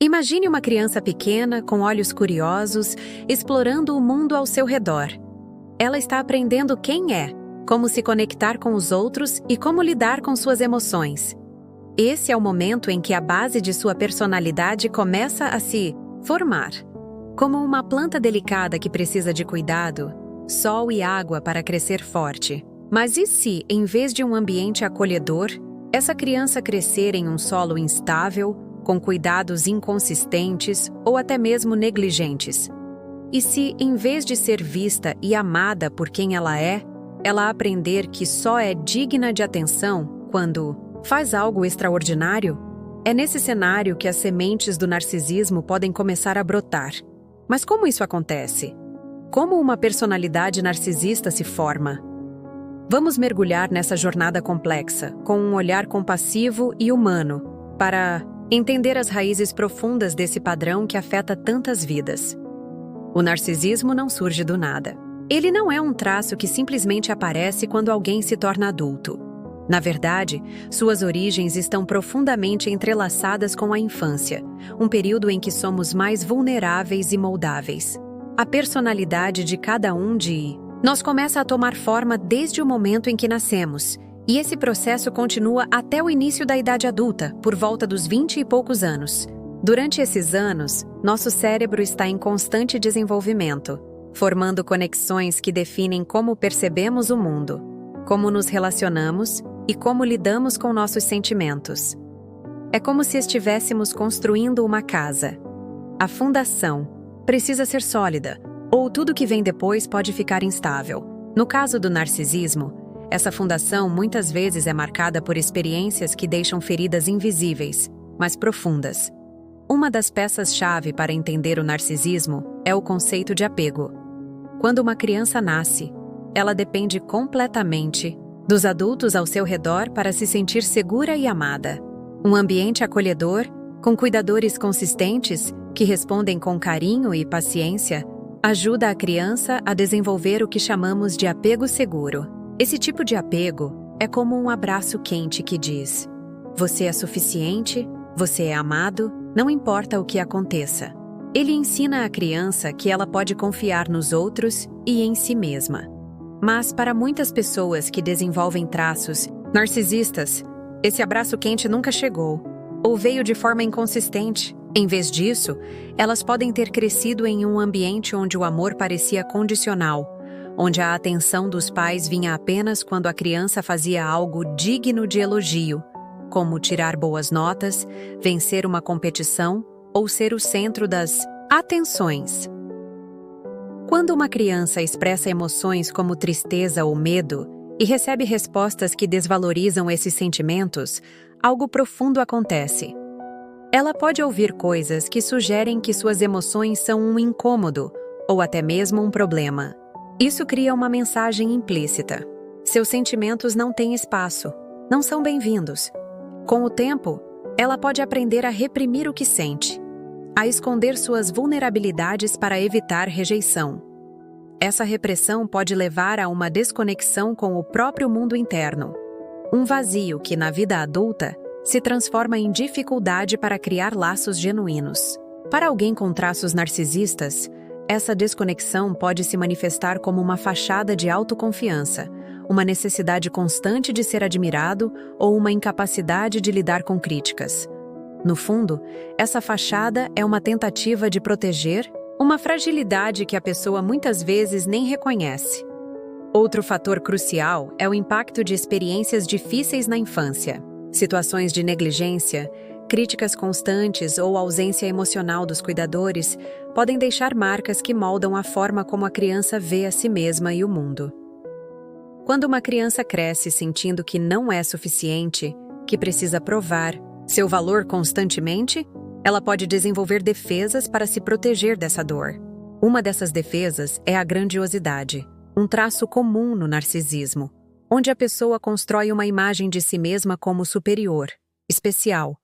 Imagine uma criança pequena, com olhos curiosos, explorando o mundo ao seu redor. Ela está aprendendo quem é, como se conectar com os outros e como lidar com suas emoções. Esse é o momento em que a base de sua personalidade começa a se formar. Como uma planta delicada que precisa de cuidado, sol e água para crescer forte. Mas e se, em vez de um ambiente acolhedor, essa criança crescer em um solo instável, com cuidados inconsistentes ou até mesmo negligentes? E se, em vez de ser vista e amada por quem ela aprender que só é digna de atenção quando faz algo extraordinário? É nesse cenário que as sementes do narcisismo podem começar a brotar. Mas como isso acontece? Como uma personalidade narcisista se forma? Vamos mergulhar nessa jornada complexa, com um olhar compassivo e humano, para entender as raízes profundas desse padrão que afeta tantas vidas. O narcisismo não surge do nada. Ele não é um traço que simplesmente aparece quando alguém se torna adulto. Na verdade, suas origens estão profundamente entrelaçadas com a infância, um período em que somos mais vulneráveis e moldáveis. A personalidade de cada um de nós começa a tomar forma desde o momento em que nascemos, e esse processo continua até o início da idade adulta, por volta dos 20 e poucos anos. Durante esses anos, nosso cérebro está em constante desenvolvimento, formando conexões que definem como percebemos o mundo, como nos relacionamos e como lidamos com nossos sentimentos. É como se estivéssemos construindo uma casa. A fundação precisa ser sólida, ou tudo que vem depois pode ficar instável. No caso do narcisismo, essa fundação muitas vezes é marcada por experiências que deixam feridas invisíveis, mas profundas. Uma das peças-chave para entender o narcisismo é o conceito de apego. Quando uma criança nasce, ela depende completamente dos adultos ao seu redor para se sentir segura e amada. Um ambiente acolhedor, com cuidadores consistentes que respondem com carinho e paciência, ajuda a criança a desenvolver o que chamamos de apego seguro. Esse tipo de apego é como um abraço quente que diz: você é suficiente, você é amado, não importa o que aconteça. Ele ensina à criança que ela pode confiar nos outros e em si mesma. Mas para muitas pessoas que desenvolvem traços narcisistas, esse abraço quente nunca chegou, ou veio de forma inconsistente. Em vez disso, elas podem ter crescido em um ambiente onde o amor parecia condicional, onde a atenção dos pais vinha apenas quando a criança fazia algo digno de elogio, como tirar boas notas, vencer uma competição ou ser o centro das atenções. Quando uma criança expressa emoções como tristeza ou medo e recebe respostas que desvalorizam esses sentimentos, algo profundo acontece. Ela pode ouvir coisas que sugerem que suas emoções são um incômodo ou até mesmo um problema. Isso cria uma mensagem implícita. Seus sentimentos não têm espaço, não são bem-vindos. Com o tempo, ela pode aprender a reprimir o que sente, a esconder suas vulnerabilidades para evitar rejeição. Essa repressão pode levar a uma desconexão com o próprio mundo interno, um vazio que, na vida adulta, se transforma em dificuldade para criar laços genuínos. Para alguém com traços narcisistas, essa desconexão pode se manifestar como uma fachada de autoconfiança, uma necessidade constante de ser admirado ou uma incapacidade de lidar com críticas. No fundo, essa fachada é uma tentativa de proteger uma fragilidade que a pessoa muitas vezes nem reconhece. Outro fator crucial é o impacto de experiências difíceis na infância. Situações de negligência, críticas constantes ou ausência emocional dos cuidadores podem deixar marcas que moldam a forma como a criança vê a si mesma e o mundo. Quando uma criança cresce sentindo que não é suficiente, que precisa provar seu valor constantemente, ela pode desenvolver defesas para se proteger dessa dor. Uma dessas defesas é a grandiosidade, um traço comum no narcisismo, onde a pessoa constrói uma imagem de si mesma como superior, especial,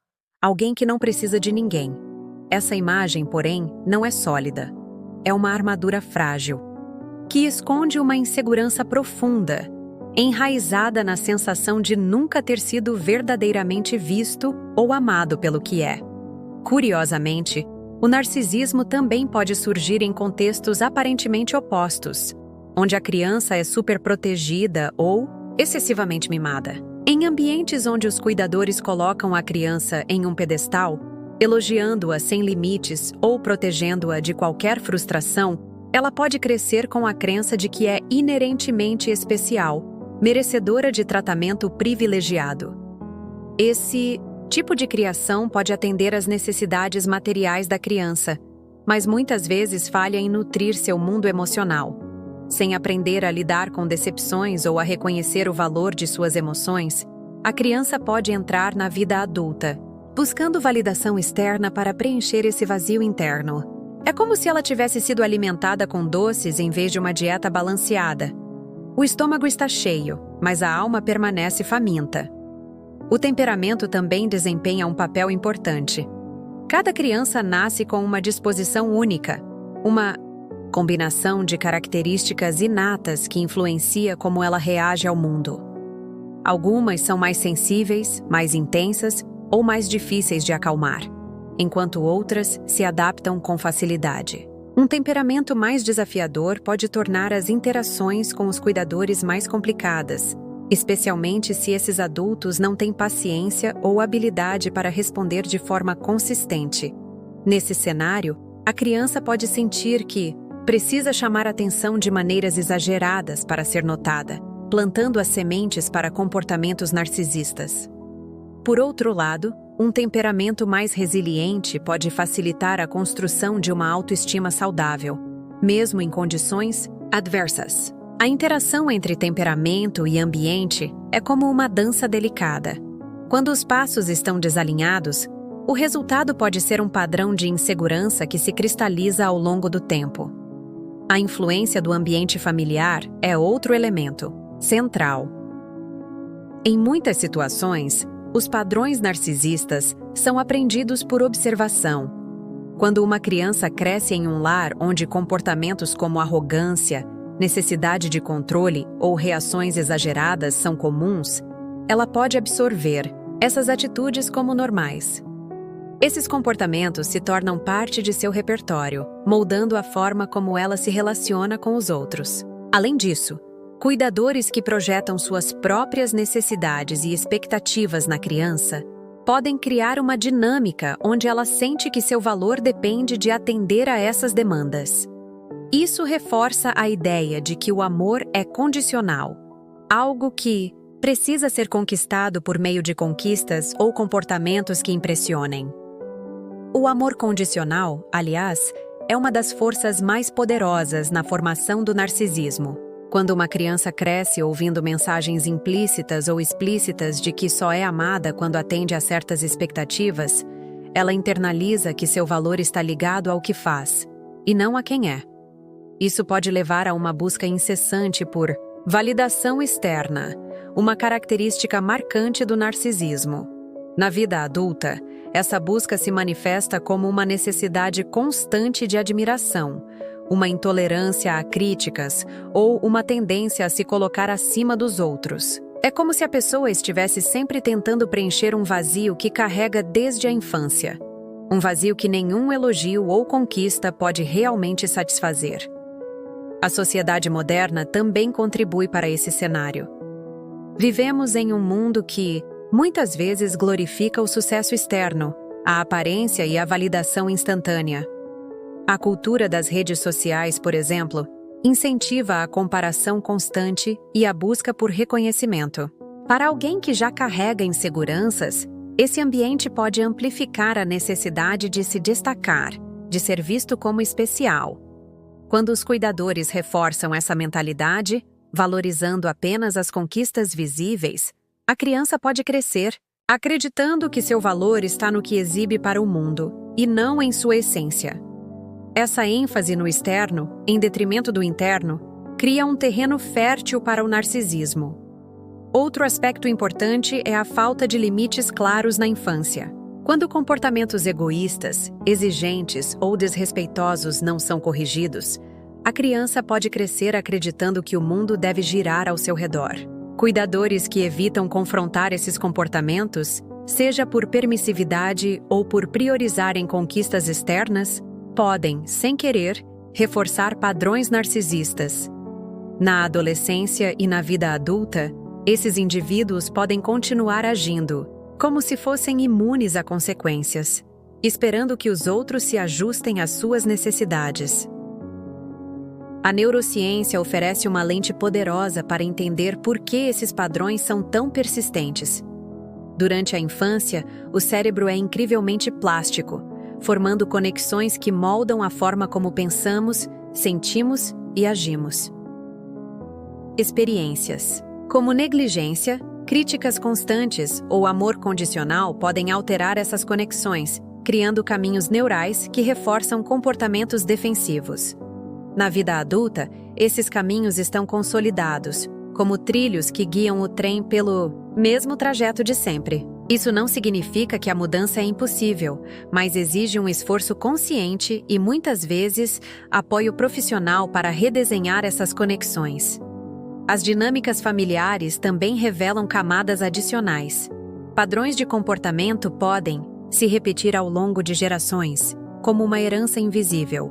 alguém que não precisa de ninguém. Essa imagem, porém, não é sólida. É uma armadura frágil, que esconde uma insegurança profunda, enraizada na sensação de nunca ter sido verdadeiramente visto ou amado pelo que é. Curiosamente, o narcisismo também pode surgir em contextos aparentemente opostos, onde a criança é superprotegida ou excessivamente mimada. Em ambientes onde os cuidadores colocam a criança em um pedestal, elogiando-a sem limites ou protegendo-a de qualquer frustração, ela pode crescer com a crença de que é inerentemente especial, merecedora de tratamento privilegiado. Esse tipo de criação pode atender às necessidades materiais da criança, mas muitas vezes falha em nutrir seu mundo emocional. Sem aprender a lidar com decepções ou a reconhecer o valor de suas emoções, a criança pode entrar na vida adulta, buscando validação externa para preencher esse vazio interno. É como se ela tivesse sido alimentada com doces em vez de uma dieta balanceada. O estômago está cheio, mas a alma permanece faminta. O temperamento também desempenha um papel importante. Cada criança nasce com uma disposição única, uma combinação de características inatas que influencia como ela reage ao mundo. Algumas são mais sensíveis, mais intensas ou mais difíceis de acalmar, enquanto outras se adaptam com facilidade. Um temperamento mais desafiador pode tornar as interações com os cuidadores mais complicadas, especialmente se esses adultos não têm paciência ou habilidade para responder de forma consistente. Nesse cenário, a criança pode sentir que precisa chamar atenção de maneiras exageradas para ser notada, plantando as sementes para comportamentos narcisistas. Por outro lado, um temperamento mais resiliente pode facilitar a construção de uma autoestima saudável, mesmo em condições adversas. A interação entre temperamento e ambiente é como uma dança delicada. Quando os passos estão desalinhados, o resultado pode ser um padrão de insegurança que se cristaliza ao longo do tempo. A influência do ambiente familiar é outro elemento central. Em muitas situações, os padrões narcisistas são aprendidos por observação. Quando uma criança cresce em um lar onde comportamentos como arrogância, necessidade de controle ou reações exageradas são comuns, ela pode absorver essas atitudes como normais. Esses comportamentos se tornam parte de seu repertório, moldando a forma como ela se relaciona com os outros. Além disso, cuidadores que projetam suas próprias necessidades e expectativas na criança podem criar uma dinâmica onde ela sente que seu valor depende de atender a essas demandas. Isso reforça a ideia de que o amor é condicional, algo que precisa ser conquistado por meio de conquistas ou comportamentos que impressionem. O amor condicional, aliás, é uma das forças mais poderosas na formação do narcisismo. Quando uma criança cresce ouvindo mensagens implícitas ou explícitas de que só é amada quando atende a certas expectativas, ela internaliza que seu valor está ligado ao que faz, e não a quem é. Isso pode levar a uma busca incessante por validação externa, uma característica marcante do narcisismo. Na vida adulta, essa busca se manifesta como uma necessidade constante de admiração, uma intolerância a críticas ou uma tendência a se colocar acima dos outros. É como se a pessoa estivesse sempre tentando preencher um vazio que carrega desde a infância. Um vazio que nenhum elogio ou conquista pode realmente satisfazer. A sociedade moderna também contribui para esse cenário. Vivemos em um mundo que, muitas vezes, glorifica o sucesso externo, a aparência e a validação instantânea. A cultura das redes sociais, por exemplo, incentiva a comparação constante e a busca por reconhecimento. Para alguém que já carrega inseguranças, esse ambiente pode amplificar a necessidade de se destacar, de ser visto como especial. Quando os cuidadores reforçam essa mentalidade, valorizando apenas as conquistas visíveis, a criança pode crescer, acreditando que seu valor está no que exibe para o mundo, e não em sua essência. Essa ênfase no externo, em detrimento do interno, cria um terreno fértil para o narcisismo. Outro aspecto importante é a falta de limites claros na infância. Quando comportamentos egoístas, exigentes ou desrespeitosos não são corrigidos, a criança pode crescer acreditando que o mundo deve girar ao seu redor. Cuidadores que evitam confrontar esses comportamentos seja por permissividade ou por priorizarem conquistas externas, podem, sem querer, reforçar padrões narcisistas. Na adolescência e na vida adulta, esses indivíduos podem continuar agindo, como se fossem imunes a consequências, esperando que os outros se ajustem às suas necessidades. A neurociência oferece uma lente poderosa para entender por que esses padrões são tão persistentes. Durante a infância, o cérebro é incrivelmente plástico, formando conexões que moldam a forma como pensamos, sentimos e agimos. Experiências. Como negligência, críticas constantes ou amor condicional podem alterar essas conexões, criando caminhos neurais que reforçam comportamentos defensivos. Na vida adulta, esses caminhos estão consolidados, como trilhos que guiam o trem pelo mesmo trajeto de sempre. Isso não significa que a mudança é impossível, mas exige um esforço consciente e, muitas vezes, apoio profissional para redesenhar essas conexões. As dinâmicas familiares também revelam camadas adicionais. Padrões de comportamento podem se repetir ao longo de gerações, como uma herança invisível.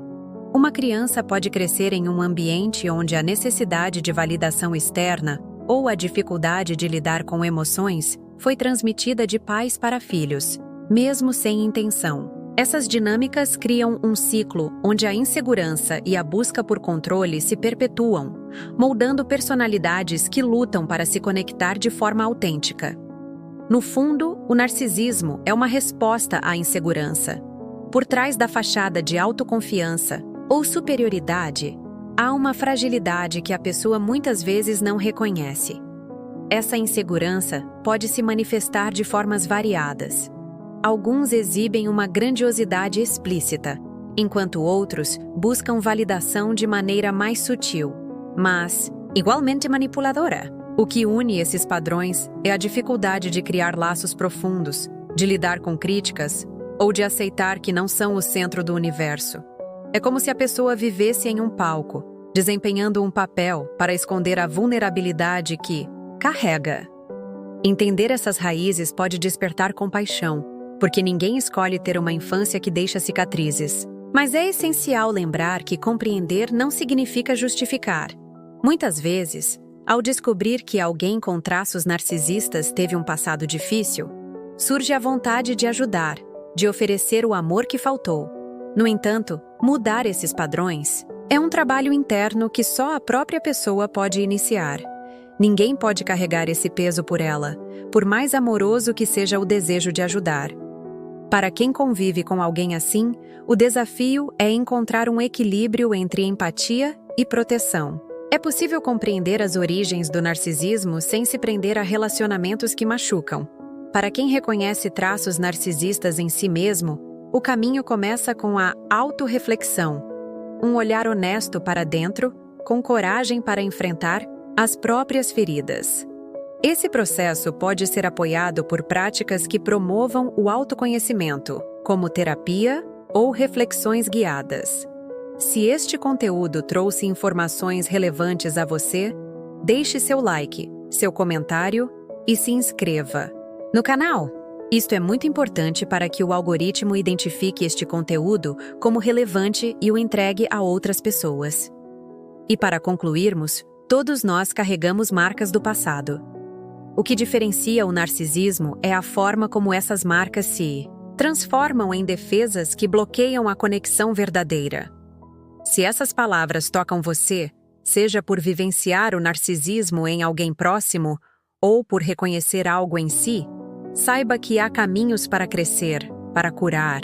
Uma criança pode crescer em um ambiente onde a necessidade de validação externa ou a dificuldade de lidar com emoções foi transmitida de pais para filhos, mesmo sem intenção. Essas dinâmicas criam um ciclo onde a insegurança e a busca por controle se perpetuam, moldando personalidades que lutam para se conectar de forma autêntica. No fundo, o narcisismo é uma resposta à insegurança. Por trás da fachada de autoconfiança ou superioridade, há uma fragilidade que a pessoa muitas vezes não reconhece. Essa insegurança pode se manifestar de formas variadas. Alguns exibem uma grandiosidade explícita, enquanto outros buscam validação de maneira mais sutil, mas igualmente manipuladora. O que une esses padrões é a dificuldade de criar laços profundos, de lidar com críticas ou de aceitar que não são o centro do universo. É como se a pessoa vivesse em um palco, desempenhando um papel para esconder a vulnerabilidade que carrega. Entender essas raízes pode despertar compaixão, porque ninguém escolhe ter uma infância que deixa cicatrizes. Mas é essencial lembrar que compreender não significa justificar. Muitas vezes, ao descobrir que alguém com traços narcisistas teve um passado difícil, surge a vontade de ajudar, de oferecer o amor que faltou. No entanto, mudar esses padrões é um trabalho interno que só a própria pessoa pode iniciar. Ninguém pode carregar esse peso por ela, por mais amoroso que seja o desejo de ajudar. Para quem convive com alguém assim, o desafio é encontrar um equilíbrio entre empatia e proteção. É possível compreender as origens do narcisismo sem se prender a relacionamentos que machucam. Para quem reconhece traços narcisistas em si mesmo, o caminho começa com a autorreflexão, um olhar honesto para dentro, com coragem para enfrentar as próprias feridas. Esse processo pode ser apoiado por práticas que promovam o autoconhecimento, como terapia ou reflexões guiadas. Se este conteúdo trouxe informações relevantes a você, deixe seu like, seu comentário e se inscreva no canal. Isto é muito importante para que o algoritmo identifique este conteúdo como relevante e o entregue a outras pessoas. E para concluirmos, todos nós carregamos marcas do passado. O que diferencia o narcisismo é a forma como essas marcas se transformam em defesas que bloqueiam a conexão verdadeira. Se essas palavras tocam você, seja por vivenciar o narcisismo em alguém próximo ou por reconhecer algo em si, saiba que há caminhos para crescer, para curar,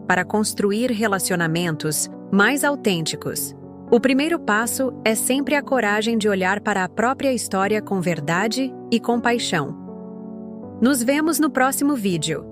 para construir relacionamentos mais autênticos. O primeiro passo é sempre a coragem de olhar para a própria história com verdade e compaixão. Nos vemos no próximo vídeo.